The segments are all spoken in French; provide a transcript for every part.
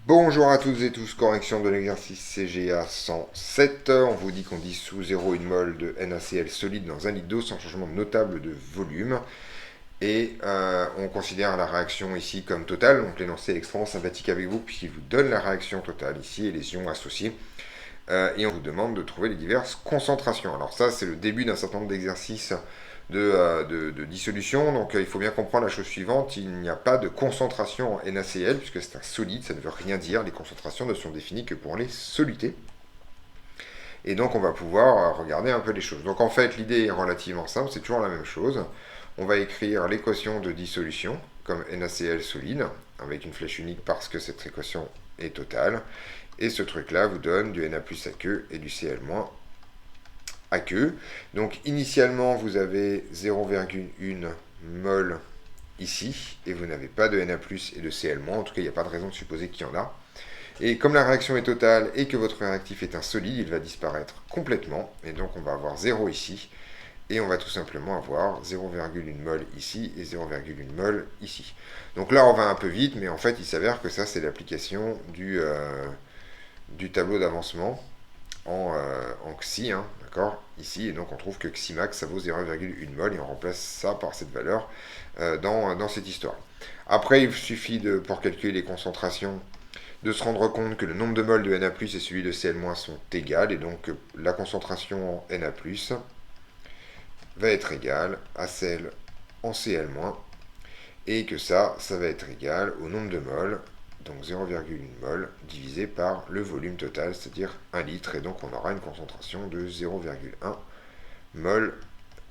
Bonjour à toutes et tous, correction de l'exercice CGA 107. On vous dit qu'on dissout 0,1 mol de NaCl solide dans 1 litre d'eau sans changement notable de volume. Et on considère la réaction ici comme totale, donc l'énoncé est extrêmement sympathique avec vous puisqu'il vous donne la réaction totale ici et les ions associés. Et on vous demande de trouver les diverses concentrations. Alors ça, c'est le début d'un certain nombre d'exercices de dissolution. Donc il faut bien comprendre la chose suivante, il n'y a pas de concentration en NaCl, puisque c'est un solide, ça ne veut rien dire, les concentrations ne sont définies que pour les solutés. Et donc on va pouvoir regarder un peu les choses. Donc en fait, l'idée est relativement simple, c'est toujours la même chose. On va écrire l'équation de dissolution, comme NaCl solide, avec une flèche unique parce que cette équation est totale. Et ce truc-là vous donne du Na plus aqueux et du Cl- aqueux. Donc initialement, vous avez 0,1 mol ici, et vous n'avez pas de Na+, et de Cl-, en tout cas il n'y a pas de raison de supposer qu'il y en a. Et comme la réaction est totale et que votre réactif est un solide, il va disparaître complètement, et donc on va avoir 0 ici, et on va tout simplement avoir 0,1 mol ici et 0,1 mol ici. Donc là on va un peu vite, mais en fait il s'avère que ça c'est l'application du tableau d'avancement en xi, hein, d'accord, ici, et donc on trouve que xi max ça vaut 0,1 mol, et on remplace ça par cette valeur dans cette histoire. Après, il suffit, pour calculer les concentrations, de se rendre compte que le nombre de moles de Na+, et celui de Cl- sont égales, et donc la concentration en Na+, va être égale à celle en Cl-, et que ça va être égal au nombre de moles, donc 0,1 mol, divisé par le volume total, c'est-à-dire 1 litre, et donc on aura une concentration de 0,1 mol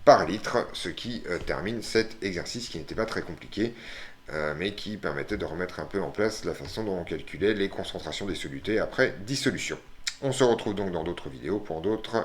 par litre, ce qui termine cet exercice qui n'était pas très compliqué, mais qui permettait de remettre un peu en place la façon dont on calculait les concentrations des solutés après dissolution. On se retrouve donc dans d'autres vidéos pour d'autres